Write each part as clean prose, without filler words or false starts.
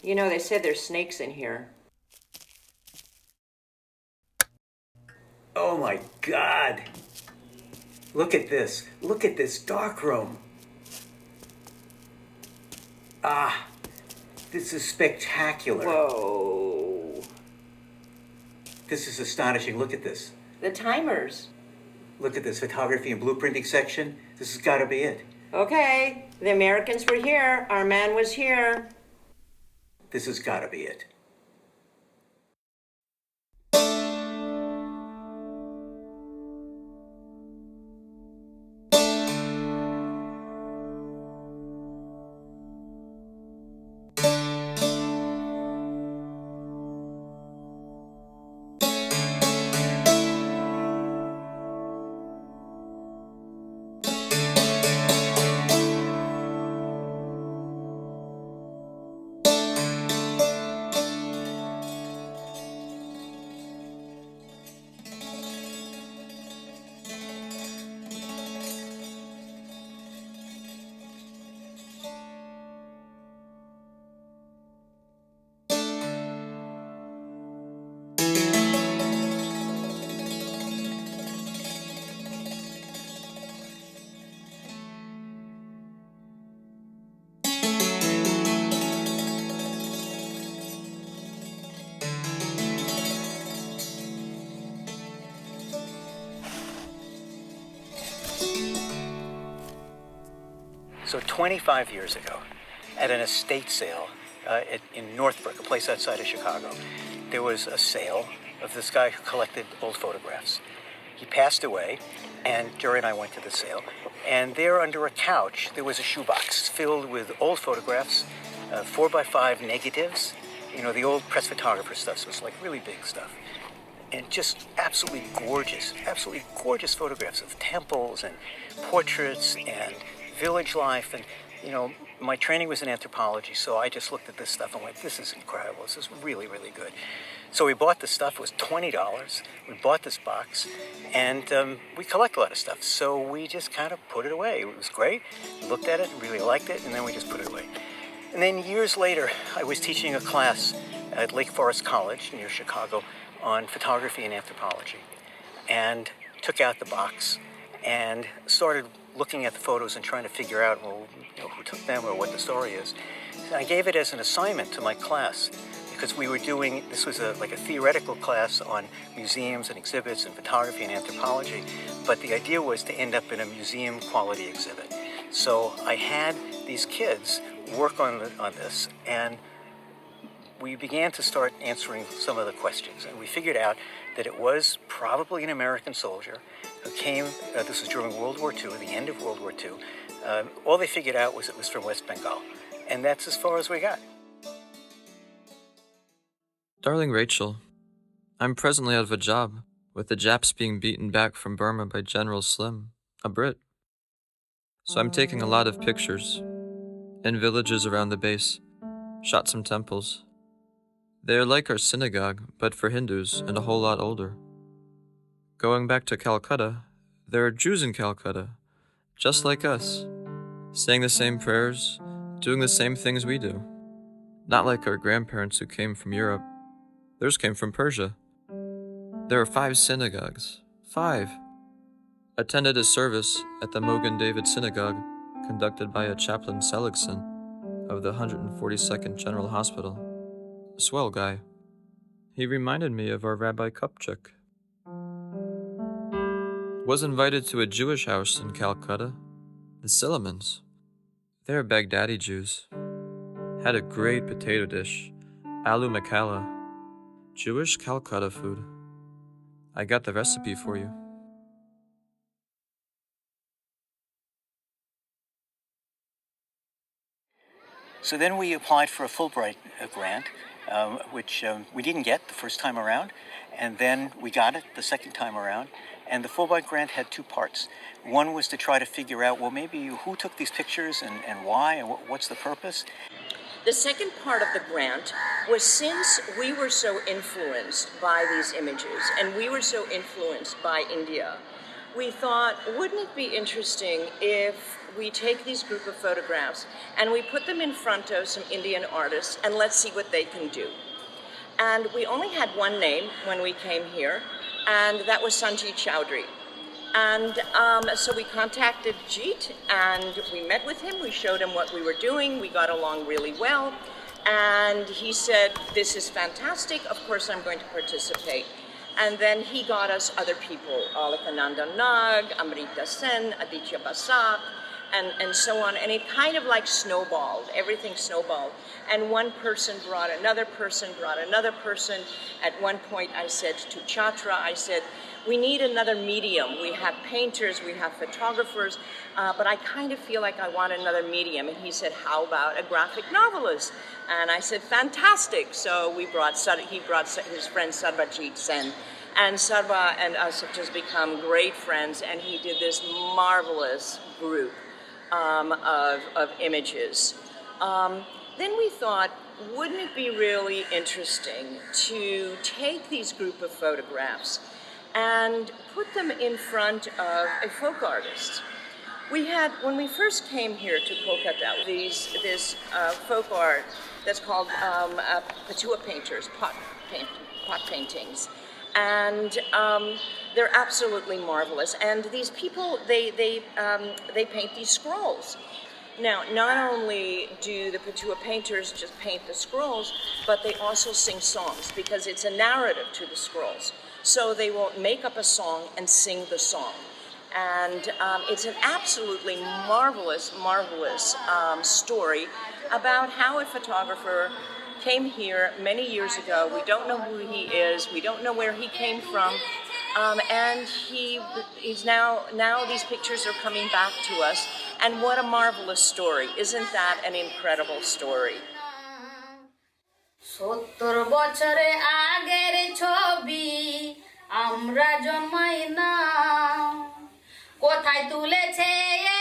You know, they said there's snakes in here. Oh my God! Look at this. Look at this darkroom. Ah, this is spectacular. Whoa. This is astonishing. Look at this. The timers. Look at this photography and blueprinting section. This has got to be it. Okay, the Americans were here. Our man was here. This has got to be it. So 25 years ago, at an estate sale in Northbrook, a place outside of Chicago, there was a sale of this guy who collected old photographs. He passed away, and Jerry and I went to the sale, and there under a couch, there was a shoebox filled with old photographs, 4x5 negatives, you know, the old press photographer stuff, so it's like really big stuff. And just absolutely gorgeous photographs of temples and portraits and village life. And, you know, my training was in anthropology, so I just looked at this stuff and went, this is incredible. This is really, really good. So we bought the stuff. It was $20. We bought this box, and we collect a lot of stuff. So we just kind of put it away. It was great. We looked at it, really liked it, and then we just put it away. And then years later, I was teaching a class at Lake Forest College near Chicago on photography and anthropology, and took out the box and started looking at the photos and trying to figure out, well, you know, who took them or what the story is. And I gave it as an assignment to my class because we were doing, this was like a theoretical class on museums and exhibits and photography and anthropology, but the idea was to end up in a museum quality exhibit. So I had these kids work on this, and we began to start answering some of the questions, and we figured out that it was probably an American soldier who came, this was during World War II, the end of World War II. All they figured out was it was from West Bengal, and that's as far as we got. Darling Rachel, I'm presently out of a job, with the Japs being beaten back from Burma by General Slim, a Brit. So I'm taking a lot of pictures, in villages around the base, shot some temples. They're like our synagogue, but for Hindus and a whole lot older. Going back to Calcutta, there are Jews in Calcutta, just like us, saying the same prayers, doing the same things we do. Not like our grandparents who came from Europe. Theirs came from Persia. There are 5 synagogues. 5. Attended a service at the Mogen David Synagogue, conducted by a chaplain Seligson of the 142nd General Hospital. A swell guy. He reminded me of our Rabbi Kupchak. Was invited to a Jewish house in Calcutta, the Sillimans. They're Baghdadi Jews. Had a great potato dish, aloo makala, Jewish Calcutta food. I got the recipe for you. So then we applied for a Fulbright grant, which we didn't get the first time around, and then we got it the second time around. And the Fulbright grant had 2 parts. One was to try to figure out, well, maybe who took these pictures and why, and what's the purpose. The second part of the grant was, since we were so influenced by these images and we were so influenced by India, we thought, wouldn't it be interesting if we take these group of photographs and we put them in front of some Indian artists and let's see what they can do. And we only had one name when we came here, and that was Sanjeet Chowdhury. And so we contacted Jeet and we met with him, we showed him what we were doing, we got along really well, and he said, this is fantastic, of course I'm going to participate. And then he got us other people, Alakananda Nag, Amrita Sen, Aditya Basak, and so on. And it kind of like snowballed, everything snowballed. And one person brought another person, brought another person. At one point I said to Chatra, I said, we need another medium. We have painters, we have photographers, but I kind of feel like I want another medium. And he said, how about a graphic novelist? And I said, fantastic. So he brought his friend Sarvajit Sen. And Sarva and us have just become great friends, and he did this marvelous group of images. Then we thought, wouldn't it be really interesting to take these group of photographs and put them in front of a folk artist? We had, when we first came here to Kolkata, this folk art that's called patua painters, pot paintings. And they're absolutely marvelous. And these people, they paint these scrolls. Now, not only do the patua painters just paint the scrolls, but they also sing songs because it's a narrative to the scrolls. So they will make up a song and sing the song. And it's an absolutely marvelous story about how a photographer came here many years ago. We don't know who he is. We don't know where he came from. And he's now these pictures are coming back to us. And what a marvelous story. Isn't that an incredible story? 70 বছরে আগের ছবি আমরা জন্মাই না কোথায় তুলেছে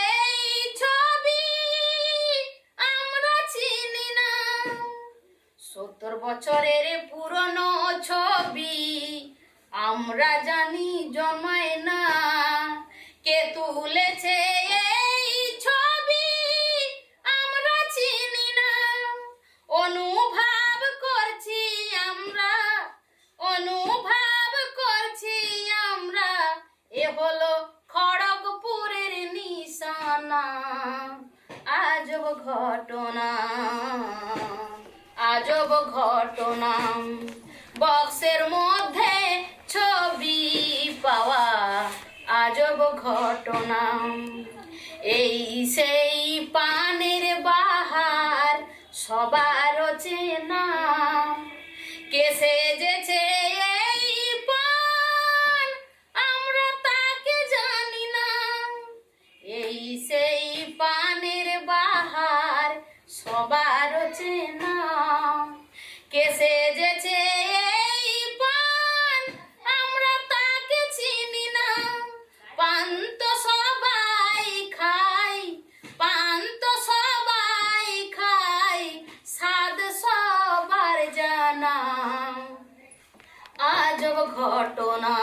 এই ছবি আমরা চিনি না 70 বছরের পুরনো ছবি আমরা জানি জন্মাই না কে তুলেছে এই ছবি আমরা চিনি না অনুভব করছি আমরা এ হলো খড়গপুরের নিশানা আজব ঘটনা বক্সের মধ্যে ছবি পাওয়া আজব ঘটনা এই সেই পানের বাহার সবার চেনা কে সেজেছে এই পান আমরা তাকে জানি না এই সেই পানের বাহার সবার চেনা কে সেজেছে এই পান আমরা তাকে চিনি না পান তো সবাই খায় স্বাদ সবার জানা আজব ঘটনা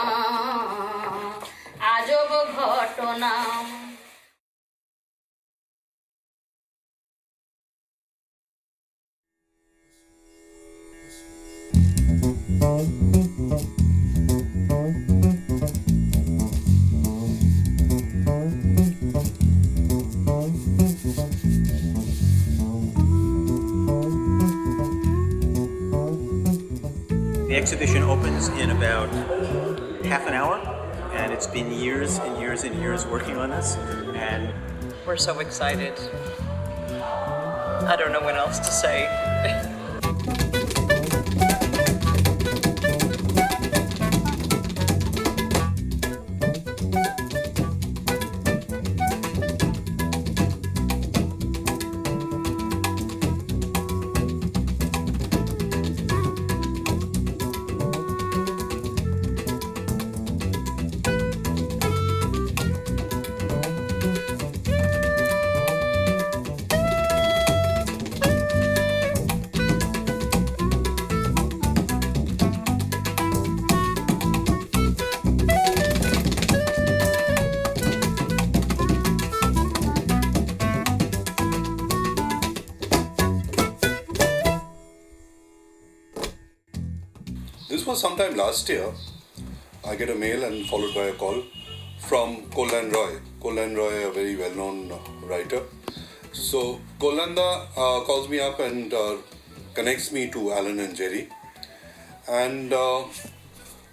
The exhibition opens in about half an hour, and it's been years and years and years working on this, and We're so excited. I don't know what else to say. was sometime last year. I get a mail and followed by a call from Kollan Roy. Kollan Roy, a very well-known writer. So Kolanda calls me up and connects me to Alan and Jerry. And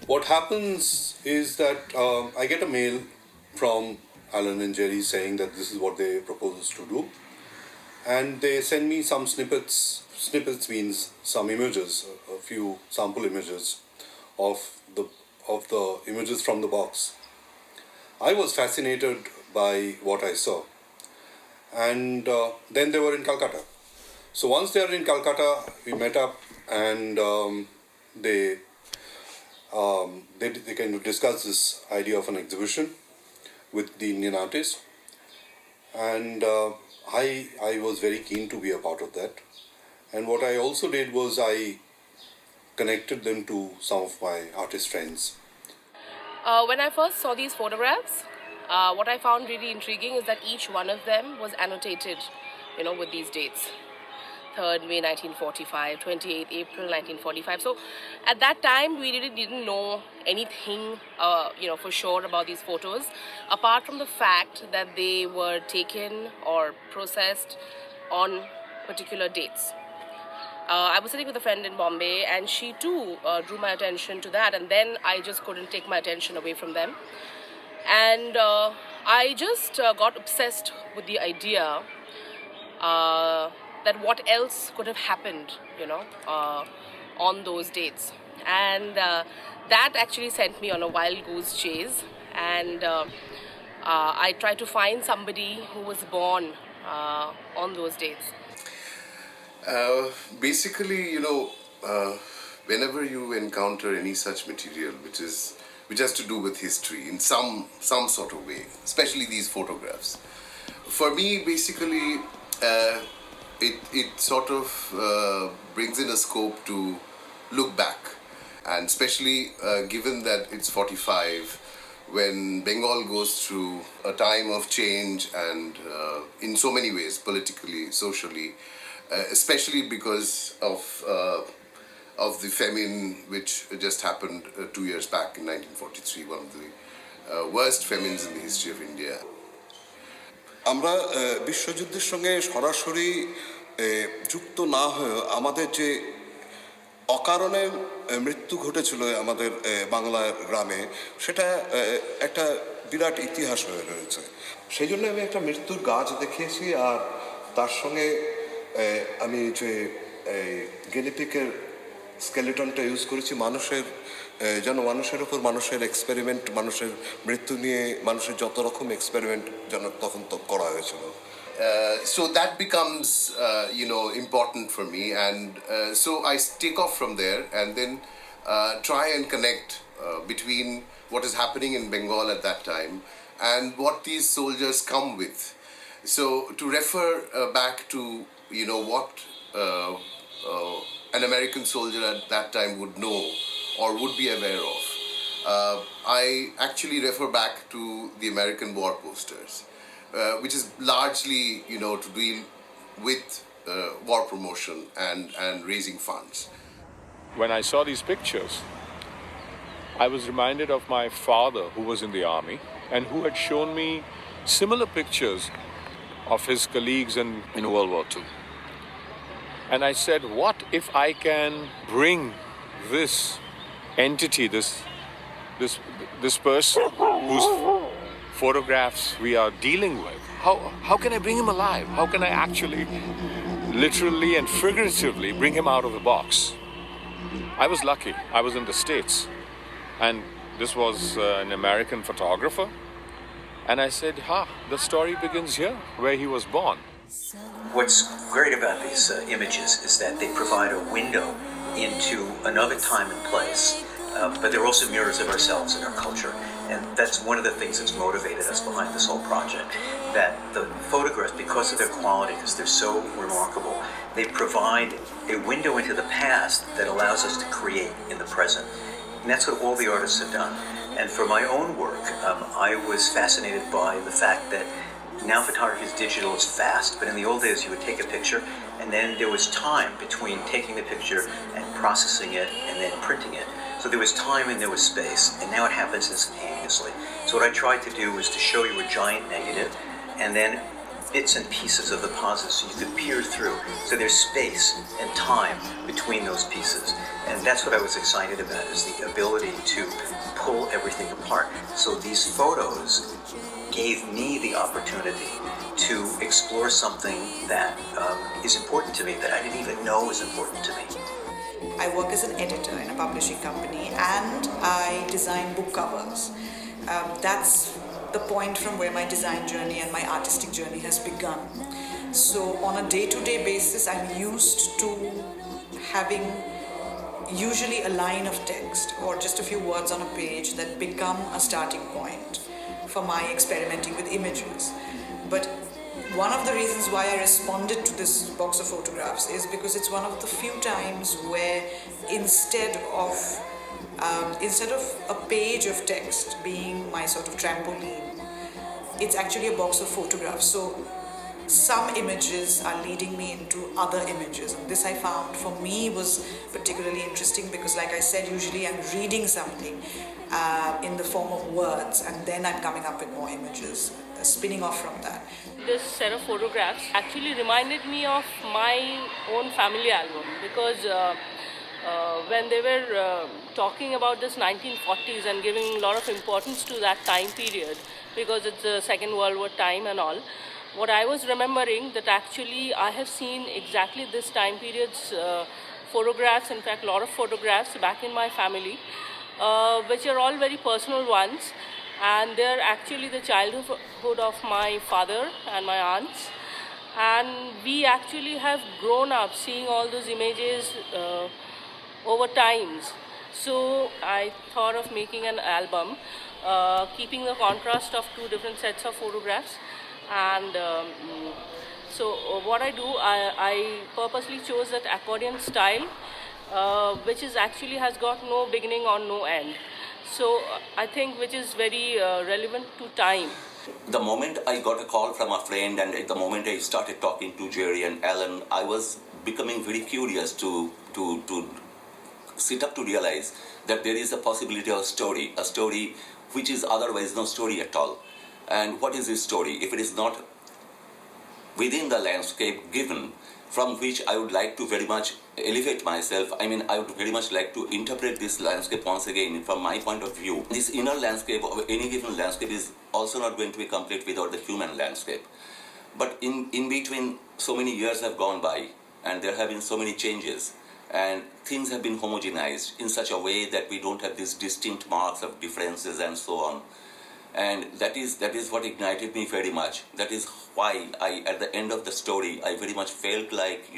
what happens is that I get a mail from Alan and Jerry saying that this is what they propose us to do. And they send me some snippets. Snippets means some images, a few sample images of the images from the box. I was fascinated by what I saw. And then they were in Calcutta. So once they are in Calcutta, we met up and they kind of discussed this idea of an exhibition with the Indian artist. And I was very keen to be a part of that. And what I also did was I connected them to some of my artist friends. When I first saw these photographs, what I found really intriguing is that each one of them was annotated, with these dates. 3rd May 1945, 28th April 1945. So at that time, we really didn't know anything, for sure about these photos, apart from the fact that they were taken or processed on particular dates. I was sitting with a friend in Bombay, and she too drew my attention to that, and then I just couldn't take my attention away from them. And I just got obsessed with the idea that what else could have happened, on those dates. And that actually sent me on a wild goose chase. And I tried to find somebody who was born on those dates. Basically, whenever you encounter any such material which has to do with history in some sort of way, especially these photographs, for me, basically, it sort of brings in a scope to look back, and especially given that it's 45, when Bengal goes through a time of change and in so many ways, politically, socially, especially because of the famine which just happened 2 years back in 1943, one of the worst famines in the history of India. আমরা বিশ্বযুদ্ধের সঙ্গে সরাসরি যুক্ত না হয়ে আমাদের যে অকারণে মৃত্যু ঘটেছিল আমাদের বাংলার গ্রামে, সেটা একটা বিরাট ইতিহাস হয়ে রয়েছে। সেই জন্য আমি একটা মৃত্যুর গাছ দেখিয়েছি, আর তার সঙ্গে আমি যে গিনিপিকের স্কেলেটনটা ইউজ করেছি মানুষের, যেন মানুষের ওপর মানুষের এক্সপেরিমেন্ট, মানুষের মৃত্যু নিয়ে মানুষের যত রকম এক্সপেরিমেন্ট যেন তখন তো করা হয়েছিল। So that becomes, important for me, and so I take off from there and then try and connect between what is happening in Bengal at that time and what these soldiers come with. So to refer back to, what an American soldier at that time would know or would be aware of, I actually refer back to the American war posters. Which is largely, to deal with war promotion and raising funds. When I saw these pictures, I was reminded of my father, who was in the army and who had shown me similar pictures of his colleagues in World War II. And I said, what if I can bring this entity, this person whose photographs we are dealing with, how can I bring him alive? How can I actually literally and figuratively bring him out of the box? I was lucky. I was in the States, and this was an American photographer, and I said, the story begins here, where he was born. What's great about these images is that they provide a window into another time and place, but they're also mirrors of ourselves and our culture. And that's one of the things that's motivated us behind this whole project, that the photographs, because of their quality, because they're so remarkable, they provide a window into the past that allows us to create in the present. And that's what all the artists have done. And for my own work, I was fascinated by the fact that now photography is digital, it's fast, but in the old days you would take a picture and then there was time between taking the picture and processing it and then printing it. So there was time and there was space, and now it happens instantaneously. So what I tried to do was to show you a giant negative, and then bits and pieces of the positive so you could peer through. So there's space and time between those pieces. And that's what I was excited about, is the ability to pull everything apart. So these photos gave me the opportunity to explore something that is important to me, that I didn't even know was important to me. I work as an editor in a publishing company, and I design book covers. That's the point from where my design journey and my artistic journey has begun. So on a day-to-day basis, I'm used to having usually a line of text or just a few words on a page that become a starting point for my experimenting with images. But one of the reasons why I responded to this box of photographs is because it's one of the few times where instead of a page of text being my sort of trampoline, it's actually a box of photographs. So some images are leading me into other images, and this I found for me was particularly interesting because, like I said, usually I'm reading something in the form of words, and then I'm coming up with more images, spinning off from that. This set of photographs actually reminded me of my own family album, because when they were talking about this 1940s and giving a lot of importance to that time period, because it's the Second World War time and all, what I was remembering that actually I have seen exactly this time period's photographs, in fact a lot of photographs back in my family, which are all very personal ones, and they're actually the childhood of my father and my aunts, and we actually have grown up seeing all those images over times. So I thought of making an album, keeping the contrast of two different sets of photographs. And so what I do, I purposely chose that accordion style, which is actually has got no beginning or no end. So I think which is very relevant to time. The moment I got a call from a friend, and at the moment I started talking to Jerry and Alan, I was becoming very curious to sit up to realize that there is a possibility of a story which is otherwise no story at all. And what is this story? If it is not within the landscape given, from which I would like to very much elevate myself, I would very much like to interpret this landscape once again from my point of view. This inner landscape of any given landscape is also not going to be complete without the human landscape. But in between, so many years have gone by, and there have been so many changes, and things have been homogenized in such a way that we don't have these distinct marks of differences and so on. And that is what ignited me very much. That is why at the end of the story, I very much felt like,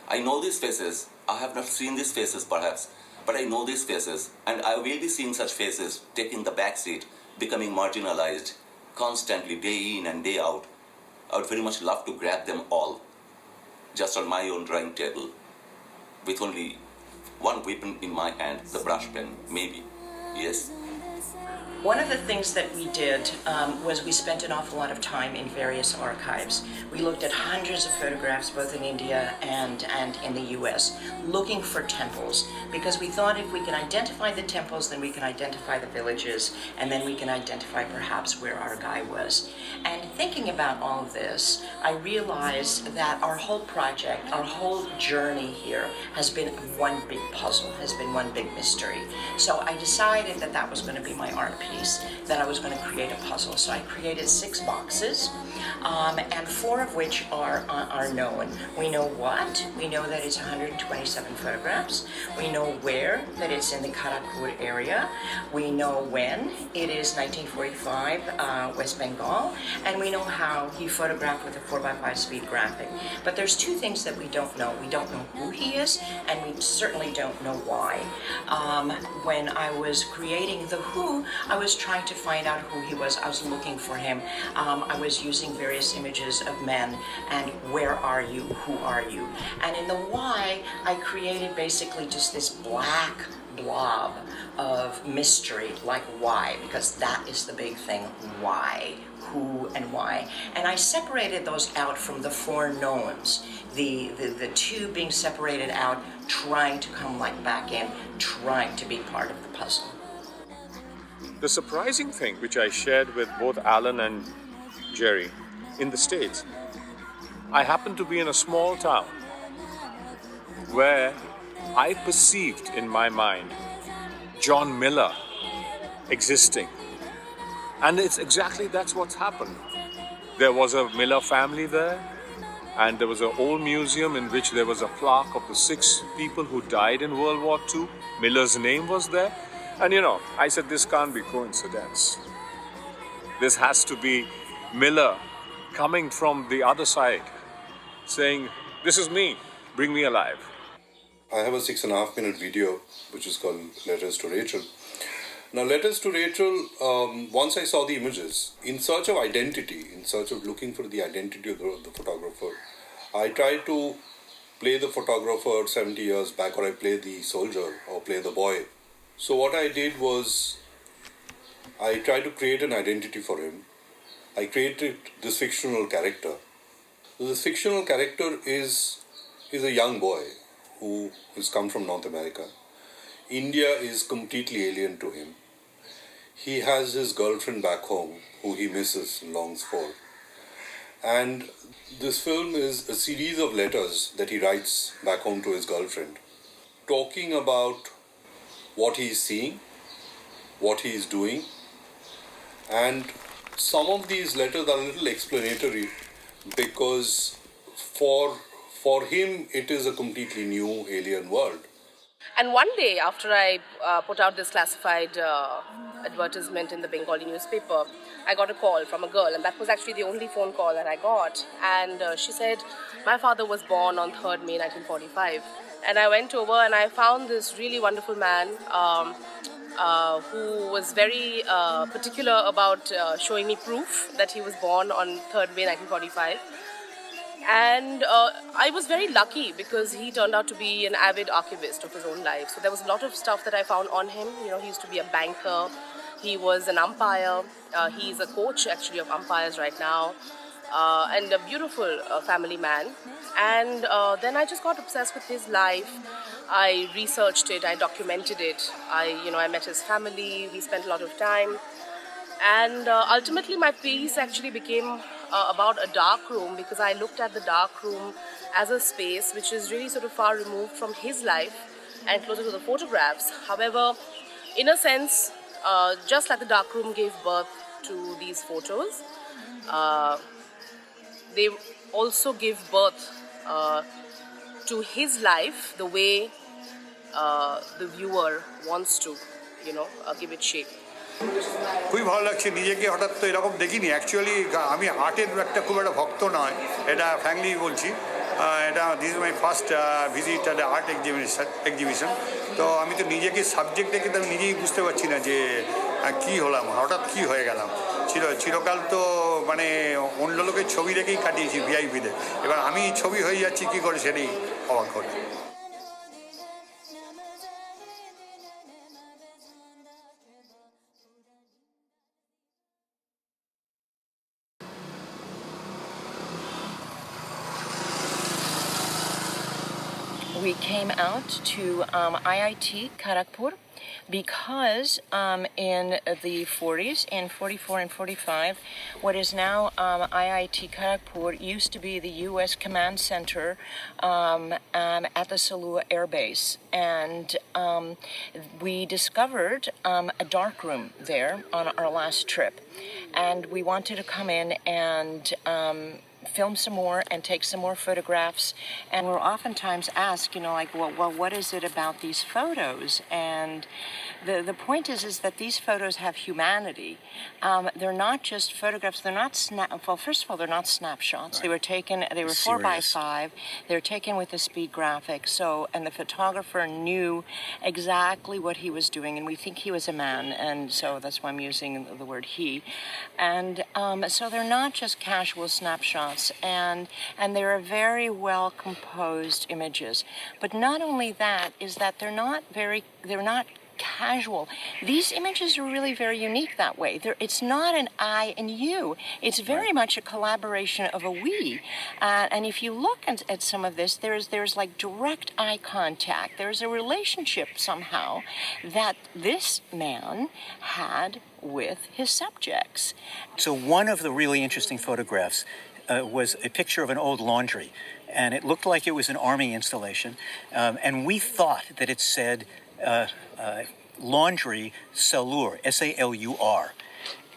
I know these faces. I have not seen these faces perhaps, but I know these faces, and I will be seeing such faces taking the back seat, becoming marginalized constantly, day in and day out. I would very much love to grab them all, just on my own drawing table, with only one weapon in my hand, the brush pen, maybe. Yes. One of the things that we did was we spent an awful lot of time in various archives. We looked at hundreds of photographs, both in India and in the US, looking for temples, because we thought if we can identify the temples, then we can identify the villages, and then we can identify perhaps where our guy was. And thinking about all of this, I realized that our whole project, our whole journey here has been one big puzzle, has been one big mystery. So I decided that that was going to be my art piece, that I was going to create a puzzle. So I created 6 boxes, and 4 of which are known. We know what? We know that it's 127 photographs. We know where, that it's in the Kharagpur area. We know when, it is 1945, West Bengal. And we know how he photographed with a 4x5 speed graphic. But there's 2 things that we don't know. We don't know who he is, and we certainly don't know why. When I was creating the who, I was trying to find out who he was. I was looking for him. I was using various images of men and where are you, who are you? And in the why, I created basically just this black blob of mystery, like why, because that is the big thing, why, who and why. And I separated those out from the four knowns, the two being separated out, trying to come like back in, trying to be part of the puzzle. The surprising thing, which I shared with both Alan and Jerry, in the States, I happened to be in a small town where I perceived in my mind John Miller existing. And it's exactly that's what's happened. There was a Miller family there, and there was an old museum in which there was a plaque of the 6 people who died in World War II. Miller's name was there. And I said, this can't be coincidence. This has to be Miller coming from the other side, saying, this is me, bring me alive. I have a 6.5-minute video which is called Letters to Rachel. Now, Letters to Rachel, once I saw the images, in search of identity, in search of looking for the identity of the photographer, I tried to play the photographer 70 years back, or I play the soldier or play the boy. So what I did was, I tried to create an identity for him. I created this fictional character. This fictional character is a young boy who has come from North America. India is completely alien to him. He has his girlfriend back home who he misses and longs for. And this film is a series of letters that he writes back home to his girlfriend, talking about what he is seeing, what he is doing, and some of these letters are a little explanatory because for him it is a completely new alien world. And one day after I put out this classified advertisement in the Bengali newspaper, I got a call from a girl, and that was actually the only phone call that I got. And she said, my father was born on 3rd May 1945. And I went over and I found this really wonderful man who was very particular about showing me proof that he was born on 3rd May 1945. And I was very lucky because he turned out to be an avid archivist of his own life. So there was a lot of stuff that I found on him. He used to be a banker. He was an umpire. He's a coach actually of umpires right now. And a beautiful family man. And then I just got obsessed with his life. I researched it, I documented it. I met his family, we spent a lot of time. And ultimately my piece actually became about a dark room, because I looked at the dark room as a space which is really sort of far removed from his life and closer to the photographs. However, in a sense, just like the dark room gave birth to these photos, they also give birth to his life the way the viewer wants to, give it shape. খুবই ভালো লাগছে নিজেকে হঠাৎ তো এরকম দেখিনি actually আমি আর্টের একটা খুব একটা ভক্ত নয় এটা ফ্র্যাঙ্কলি বলছি এটা this is my first visit at art exhibition তো আমি তো নিজেকে সাবজেক্ট দেখে তো নিজেই বুঝতে পারছি না যে কী হলাম হঠাৎ কী হয়ে গেলাম চিরকাল তো মানে অন্য লোকের ছবি দেখেই কাটিয়েছি ভিআইপিতে এবার আমি ছবি হয়ে যাচ্ছি কী করে সেটাই অবাক হলো We came out to IIT Kharagpur because in the 40s, in 44 and 45, what is now IIT Kharagpur used to be the U.S. Command Center at the Salua Air Base. And we discovered a dark room there on our last trip. And we wanted to come in and film some more and take some more photographs. And we're oftentimes asked, well, what is it about these photos? And the point is that these photos have humanity. They're not just photographs. They're not well, first of all, they're not snapshots. Right. They were 4x5. They were taken with a speed graphic. And the photographer knew exactly what he was doing. And we think he was a man. And so that's why I'm using the word he. And so they're not just casual snapshots. photographs, and they're very well composed images. But not only that, is that they're not casual. These images are really very unique that way. It's not an I and you. It's very much a collaboration of a we. And if you look at some of this, there's like direct eye contact. There's a relationship somehow that this man had with his subjects. So one of the really interesting photographs was a picture of an old laundry, and it looked like it was an army installation, and we thought that it said laundry Salur, S-A-L-U-R.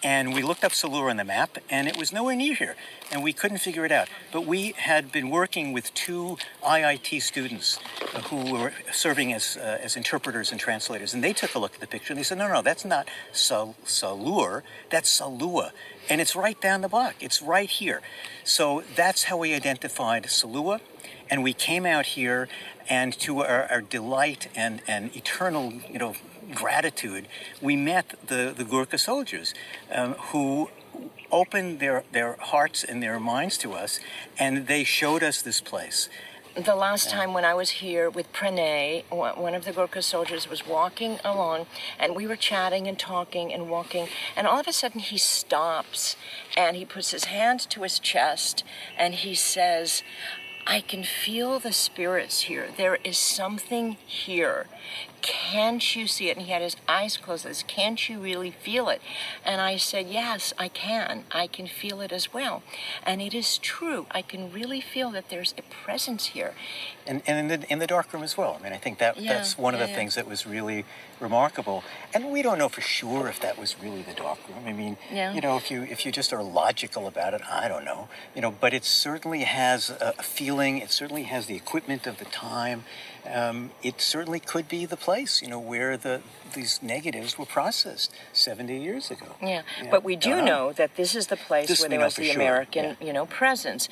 And we looked up Salur on the map, and it was nowhere near here, and we couldn't figure it out. But we had been working with two IIT students who were serving as interpreters and translators, and they took a look at the picture, and they said, no, that's not Salur, that's Salua. And it's right down the block. It's right here. So that's how we identified Salua, and we came out here, and to our delight and eternal, gratitude, we met the Gurkha soldiers who opened their hearts and their minds to us, and they showed us this place. The last time when I was here with Pranay, one of the Gurkha soldiers was walking along, and we were chatting and talking and walking, and all of a sudden he stops, and he puts his hand to his chest, and he says, I can feel the spirits here. There is something here. Can't you see it? And he had his eyes closed. He says, can't you really feel it? And I said, yes, I can. I can feel it as well. And it is true. I can really feel that there's a presence here. And in the darkroom as well. I mean, I think that's one of the things that was really remarkable. And we don't know for sure if that was really the darkroom. I mean, if you just are logical about it, I don't know. But it certainly has a feeling. It certainly has the equipment of the time. It certainly could be the place, where these negatives were processed 70 years ago. Yeah, but we do know that this is the place where there was the American, presence.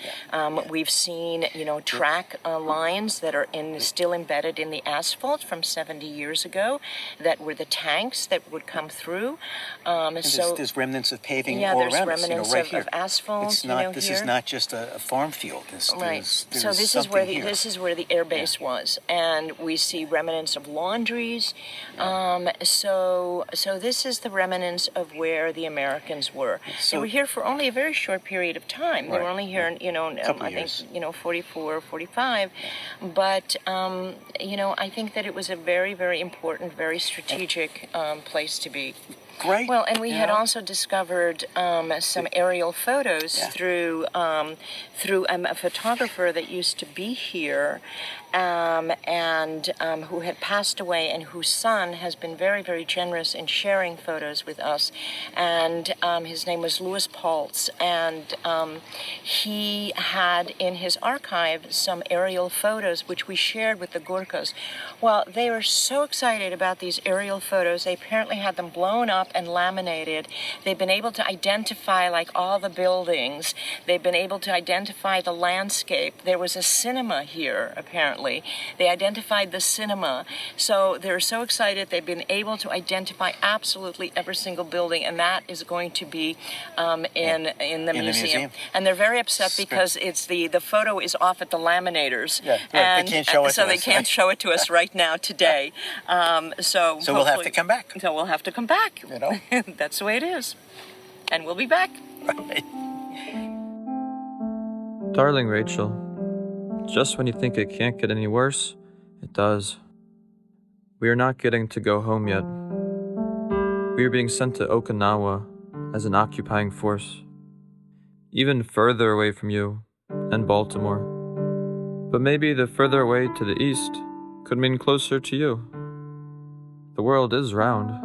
We've seen, track lines that are still embedded in the asphalt from 70 years ago, that were the tanks that would come through. There's remnants of paving all around us, there's remnants right here. of asphalt. It's not. This is not just a farm field. Right. So this is where the air base was, and we see remnants of laundries. So this is the remnants of where the Americans were. They were here for only a very short period of time. They were only here, I think, 44, 45. But, I think that it was a very, very important, very strategic place to be. Great. Well, and we had also discovered some aerial photos through a photographer that used to be here, and who had passed away, and whose son has been very, very generous in sharing photos with us. And his name was Louis Paltz, and he had in his archive some aerial photos which we shared with the Gurkhas. Well, they were so excited about these aerial photos. They apparently had them blown up and laminated. They've been able to identify like all the buildings. They've been able to identify the landscape. There was a cinema here, apparently. They identified the cinema. So they're so excited. They've been able to identify absolutely every single building, and that is going to be in the museum. And they're very upset because it's the photo is off at the laminators. Yeah, and they can't show it to us. They can't show it to us right now today. So we'll have to come back. So we'll have to come back. That's the way it is. And we'll be back. Right. Darling Rachel, just when you think it can't get any worse, it does. We are not getting to go home yet. We are being sent to Okinawa as an occupying force, even further away from you and Baltimore. But maybe the further away to the east could mean closer to you. The world is round.